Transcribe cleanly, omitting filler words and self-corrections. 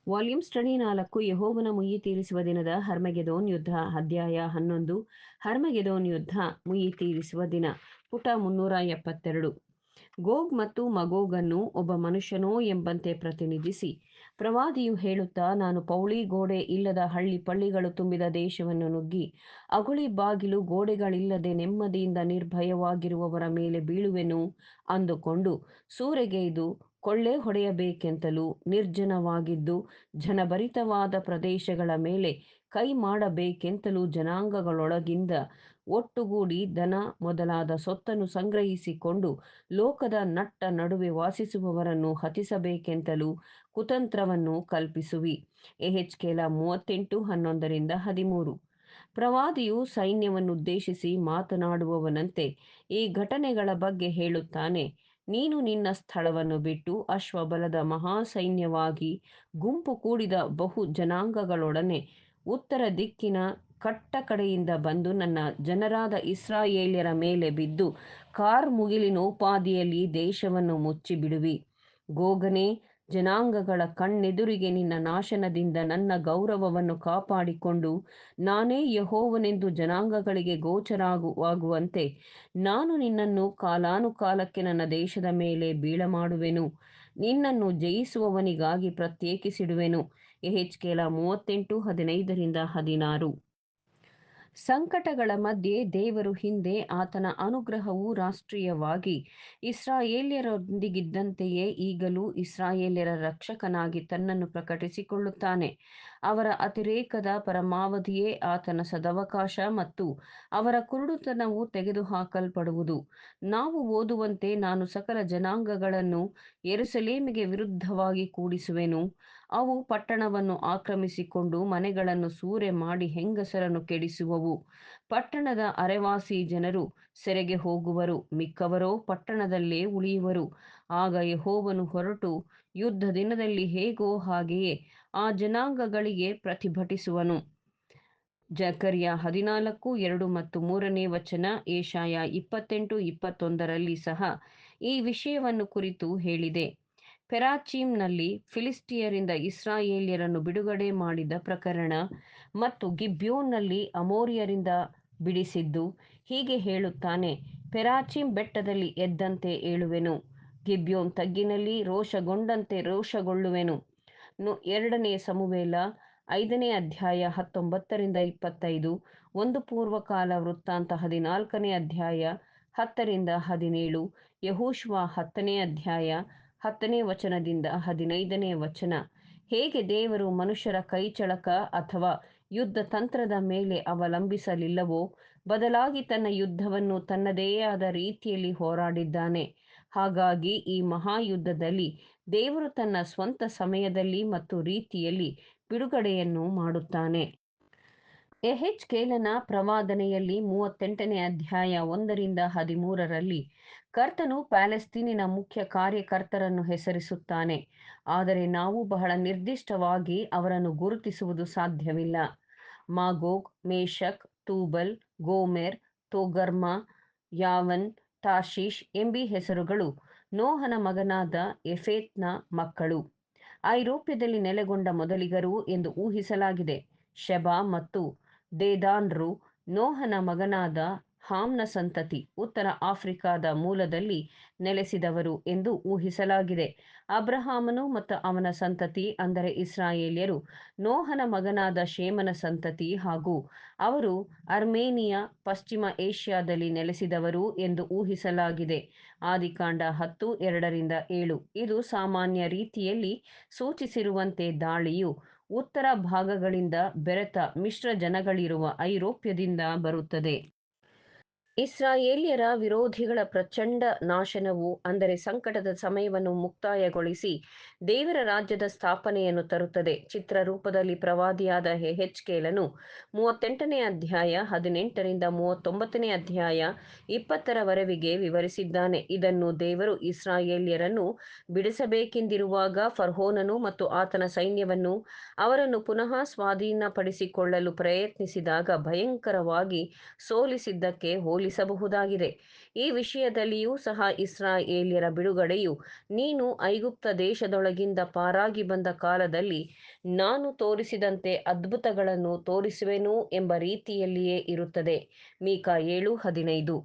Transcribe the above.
Volume study 4 ಯೆಹೋವನ ಮುಯ್ಯಿ ತೀರಿಸುವ ದಿನದ ಹರ್ಮಗೆದೋನ್ ಯುದ್ಧ ಅಧ್ಯಾಯ 11 ಹರ್ಮಗೆದೋನ್ ಯುದ್ಧ ಮುಯ್ಯಿ ತೀರಿಸುವ ದಿನ ಪುಟ 372 ಗೋಗ್ ಮತ್ತು ಮಗೋಗನ್ನು ಒಬ್ಬ ಮನುಷ್ಯನೋ ಎಂಬಂತೆ ಪ್ರತಿನಿಧಿಸಿ ಪ್ರವಾದಿಯು ಹೇಳುತ್ತಾ, ನಾನು ಪೌಳಿ ಗೋಡೆ ಇಲ್ಲದ ಹಳ್ಳಿ ಪಳ್ಳಿಗಳು ತುಂಬಿದ ದೇಶವನ್ನು ನುಗ್ಗಿ ಅಗುಳಿ ಬಾಗಿಲು ಗೋಡೆಗಳಿಲ್ಲದೆ ನೆಮ್ಮದಿಯಿಂದ ನಿರ್ಭಯವಾಗಿರುವವರ ಮೇಲೆ ಬೀಳುವೆನು ಅಂದುಕೊಂಡು ಸೂರೆಗೈದು ಕೊಳ್ಳೆ ಹೊಡೆಯಬೇಕೆಂತಲೂ ನಿರ್ಜನವಾಗಿದ್ದು ಜನಭರಿತವಾದ ಪ್ರದೇಶಗಳ ಮೇಲೆ ಕೈ ಮಾಡಬೇಕೆಂತಲೂ ಜನಾಂಗಗಳೊಳಗಿಂದ ಒಟ್ಟುಗೂಡಿ ದನ ಮೊದಲಾದ ಸೊತ್ತನ್ನು ಸಂಗ್ರಹಿಸಿಕೊಂಡು ಲೋಕದ ನಟ್ಟ ನಡುವೆ ವಾಸಿಸುವವರನ್ನು ಹತಿಸಬೇಕೆಂತಲೂ ಕುತಂತ್ರವನ್ನು ಕಲ್ಪಿಸುವಿ. ಯೆಹೆಜ್ಕೇಲ 38:11-13. ಪ್ರವಾದಿಯು ಸೈನ್ಯವನ್ನುದ್ದೇಶಿಸಿ ಮಾತನಾಡುವವನಂತೆ ಈ ಘಟನೆಗಳ ಬಗ್ಗೆ ಹೇಳುತ್ತಾನೆ. ನೀನು ನಿನ್ನ ಸ್ಥಳವನ್ನು ಬಿಟ್ಟು ಅಶ್ವಬಲದ ಮಹಾಸೈನ್ಯವಾಗಿ ಗುಂಪು ಕೂಡಿದ ಬಹು ಜನಾಂಗಗಳೊಡನೆ ಉತ್ತರ ದಿಕ್ಕಿನ ಕಟ್ಟಕಡೆಯಿಂದ ಬಂದು ನನ್ನ ಜನರಾದ ಇಸ್ರಾಯೇಲ್ಯರ ಮೇಲೆ ಬಿದ್ದು ಕಾರ್ಮುಗಿಲಿನೋಪಾದಿಯಲ್ಲಿ ದೇಶವನ್ನು ಮುಚ್ಚಿಬಿಡುವಿ. ಗೋಗನೇ, ಜನಾಂಗಗಳ ಕಣ್ಣೆದುರಿಗೆ ನಿನ್ನ ನಾಶನದಿಂದ ನನ್ನ ಗೌರವವನ್ನು ಕಾಪಾಡಿಕೊಂಡು ನಾನೇ ಯೆಹೋವನೆಂದು ಜನಾಂಗಗಳಿಗೆ ಗೋಚರವಾಗುವಂತೆ ನಾನು ನಿನ್ನನ್ನು ಕಾಲಾನುಕಾಲಕ್ಕೆ ನನ್ನ ದೇಶದ ಮೇಲೆ ಬೀಳಮಾಡುವೆನು, ನಿನ್ನನ್ನು ಜಯಿಸುವವನಿಗಾಗಿ ಪ್ರತ್ಯೇಕಿಸಿಡುವೆನು. ಯೆಹೆಜ್ಕೇಲ 38:15-16. ಸಂಕಟಗಳ ಮಧ್ಯೆ ದೇವರು ಹಿಂದೆ ಆತನ ಅನುಗ್ರಹವು ರಾಷ್ಟ್ರೀಯವಾಗಿ ಇಸ್ರಾಯೇಲ್ಯರೊಂದಿಗಿದ್ದಂತೆಯೇ ಈಗಲೂ ಇಸ್ರಾಯೇಲ್ಯರ ರಕ್ಷಕನಾಗಿ ತನ್ನನ್ನು ಪ್ರಕಟಿಸಿಕೊಳ್ಳುತ್ತಾನೆ. ಅವರ ಅತಿರೇಕದ ಪರಮಾವಧಿಯೇ ಆತನ ಸದವಕಾಶ ಮತ್ತು ಅವರ ಕುರುಡುತನವು ತೆಗೆದುಹಾಕಲ್ಪಡುವುದು. ನಾವು ಓದುವಂತೆ, ನಾನು ಸಕಲ ಜನಾಂಗಗಳನ್ನು ಯೆರೂಸಲೇಮಿಗೆ ವಿರುದ್ಧವಾಗಿ ಕೂಡಿಸುವೆನು. ಅವು ಪಟ್ಟಣವನ್ನು ಆಕ್ರಮಿಸಿಕೊಂಡು ಮನೆಗಳನ್ನು ಸೂರೆ ಮಾಡಿ ಹೆಂಗಸರನ್ನು ಕೆಡಿಸುವವು. ಪಟ್ಟಣದ ಅರೆವಾಸಿ ಜನರು ಸೆರೆಗೆ ಹೋಗುವರು, ಮಿಕ್ಕವರೋ ಪಟ್ಟಣದಲ್ಲೇ ಉಳಿಯುವರು. ಆಗ ಯೆಹೋವನು ಹೊರಟು ಯುದ್ಧ ದಿನದಲ್ಲಿ ಹೇಗೋ ಹಾಗೆಯೇ ಆ ಜನಾಂಗಗಳಿಗೆ ಪ್ರತಿಭಟಿಸುವನು. ಜಕರ್ಯ 14:2-3 ಯೆಶಾಯ 28:21 ಸಹ ಈ ವಿಷಯವನ್ನು ಕುರಿತು ಹೇಳಿದೆ. ಪೆರಾಚೀಮ್ನಲ್ಲಿ ಫಿಲಿಷ್ಟಿಯರಿಂದ ಇಸ್ರಾಯೇಲ್ಯರನ್ನು ಬಿಡುಗಡೆ ಮಾಡಿದ ಪ್ರಕರಣ ಮತ್ತು ಗಿಬ್ಯೋನ್ನಲ್ಲಿ ಅಮೋರಿಯರಿಂದ ಬಿಡಿಸಿದ್ದು. ಹೀಗೆ ಹೇಳುತ್ತಾನೆ, ಪೆರಾಚೀಮ್ ಬೆಟ್ಟದಲ್ಲಿ ಎದ್ದಂತೆ ಏಳುವೆನು, ಗಿಬ್ಯೋನ್ ತಗ್ಗಿನಲ್ಲಿ ರೋಷಗೊಂಡಂತೆ ರೋಷಗೊಳ್ಳುವೆನು. 2 ಸಮುವೇಲ 5:19-25, 1 ಪೂರ್ವಕಾಲ ವೃತ್ತಾಂತ 14 10-17, ಯೆಹೋಶುವ 10 10-15. ಹೇಗೆ ದೇವರು ಮನುಷ್ಯರ ಕೈಚಳಕ ಅಥವಾ ಯುದ್ಧ ತಂತ್ರದ ಮೇಲೆ ಅವಲಂಬಿಸಲಿಲ್ಲವೋ, ಬದಲಾಗಿ ತನ್ನ ಯುದ್ಧವನ್ನು ತನ್ನದೇ ಆದ ರೀತಿಯಲ್ಲಿ ಹೋರಾಡಿದ್ದಾನೆ. ಹಾಗಾಗಿ ಈ ಮಹಾಯುದ್ಧದಲ್ಲಿ ದೇವರು ತನ್ನ ಸ್ವಂತ ಸಮಯದಲ್ಲಿ ಮತ್ತು ರೀತಿಯಲ್ಲಿ ಬಿಡುಗಡೆಯನ್ನು ಮಾಡುತ್ತಾನೆ. ಯೆಹೆಜ್ಕೇಲನ ಪ್ರವಾದನೆಯಲ್ಲಿ 38 1-13 ಕರ್ತನು ಪ್ಯಾಲೆಸ್ತೀನಿನ ಮುಖ್ಯ ಕಾರ್ಯಕರ್ತರನ್ನು ಹೆಸರಿಸುತ್ತಾನೆ. ಆದರೆ ನಾವು ಬಹಳ ನಿರ್ದಿಷ್ಟವಾಗಿ ಅವರನ್ನು ಗುರುತಿಸುವುದು ಸಾಧ್ಯವಿಲ್ಲ. ಮಾಗೋಗ್, ಮೇಷಕ್, ತೂಬಲ್, ಗೋಮೆರ್, ತೋಗರ್ಮ, ಯಾವನ್, ತಾರ್ಷೀಷ್ ಎಂಬೀ ಹೆಸರುಗಳು ನೋಹನ ಮಗನಾದ ಯೆಫೆತ್ನ ಮಕ್ಕಳು. ಐರೋಪ್ಯದಲ್ಲಿ ನೆಲೆಗೊಂಡ ಮೊದಲಿಗರು ಎಂದು ಊಹಿಸಲಾಗಿದೆ. ಶೆಬಾ ಮತ್ತು ದೇದಾನ್ರು ನೋಹನ ಮಗನಾದ ಹಾಮ್ನ ಸಂತತಿ. ಉತ್ತರ ಆಫ್ರಿಕಾದ ಮೂಲದಲ್ಲಿ ನೆಲೆಸಿದವರು ಎಂದು ಊಹಿಸಲಾಗಿದೆ. ಅಬ್ರಹಾಮನು ಮತ್ತು ಅವನ ಸಂತತಿ ಅಂದರೆ ಇಸ್ರಾಯೇಲ್ಯರು ನೋಹನ ಮಗನಾದ ಶೇಮನ ಸಂತತಿ ಹಾಗೂ ಅವರು ಅರ್ಮೇನಿಯಾ, ಪಶ್ಚಿಮ ಏಷ್ಯಾದಲ್ಲಿ ನೆಲೆಸಿದವರು ಎಂದು ಊಹಿಸಲಾಗಿದೆ. ಆದಿಕಾಂಡ 10:2-7. ಇದು ಸಾಮಾನ್ಯ ರೀತಿಯಲ್ಲಿ ಸೂಚಿಸಿರುವಂತೆ ದಾಳಿಯು ಉತ್ತರ ಭಾಗಗಳಿಂದ ಬೆರೆತ ಮಿಶ್ರ ಜನಗಳಿರುವ ಐರೋಪ್ಯದಿಂದ ಬರುತ್ತದೆ. ಇಸ್ರಾಯೇಲ್ಯರ ವಿರೋಧಿಗಳ ಪ್ರಚಂಡ ನಾಶನವು ಅಂದರೆ ಸಂಕಟದ ಸಮಯವನ್ನು ಮುಕ್ತಾಯಗೊಳಿಸಿ ದೇವರ ರಾಜ್ಯದ ಸ್ಥಾಪನೆಯನ್ನು ತರುತ್ತದೆ. ಚಿತ್ರರೂಪದಲ್ಲಿ ಪ್ರವಾದಿಯಾದ ಯೆಹೆಜ್ಕೇಲನು 38 18-39 20 ವಿವರಿಸಿದ್ದಾನೆ. ಇದನ್ನು ದೇವರು ಇಸ್ರಾಯೇಲ್ಯರನ್ನು ಬಿಡಿಸಬೇಕೆಂದಿರುವಾಗ ಫರೋಹನನು ಮತ್ತು ಆತನ ಸೈನ್ಯವನ್ನು ಅವರನ್ನು ಪುನಃ ಸ್ವಾಧೀನಪಡಿಸಿಕೊಳ್ಳಲು ಪ್ರಯತ್ನಿಸಿದಾಗ ಭಯಂಕರವಾಗಿ ಸೋಲಿಸಿದ್ದಕ್ಕೆ ಹೋಲಿಸಿದ್ದಾನೆ. ಕಲಿಸಬಹುದಾಗಿದೆ. ಈ ವಿಷಯದಲ್ಲಿಯೂ ಸಹ ಇಸ್ರಾಯೇಲ್ಯರ ಬಿಡುಗಡೆಯು ನೀನು ಐಗುಪ್ತ ದೇಶದೊಳಗಿಂದ ಪಾರಾಗಿ ಬಂದ ಕಾಲದಲ್ಲಿ ನಾನು ತೋರಿಸಿದಂತೆ ಅದ್ಭುತಗಳನ್ನು ತೋರಿಸುವೆನು ಎಂಬ ರೀತಿಯಲ್ಲಿಯೇ ಇರುತ್ತದೆ. ಮೀಕ 7:15.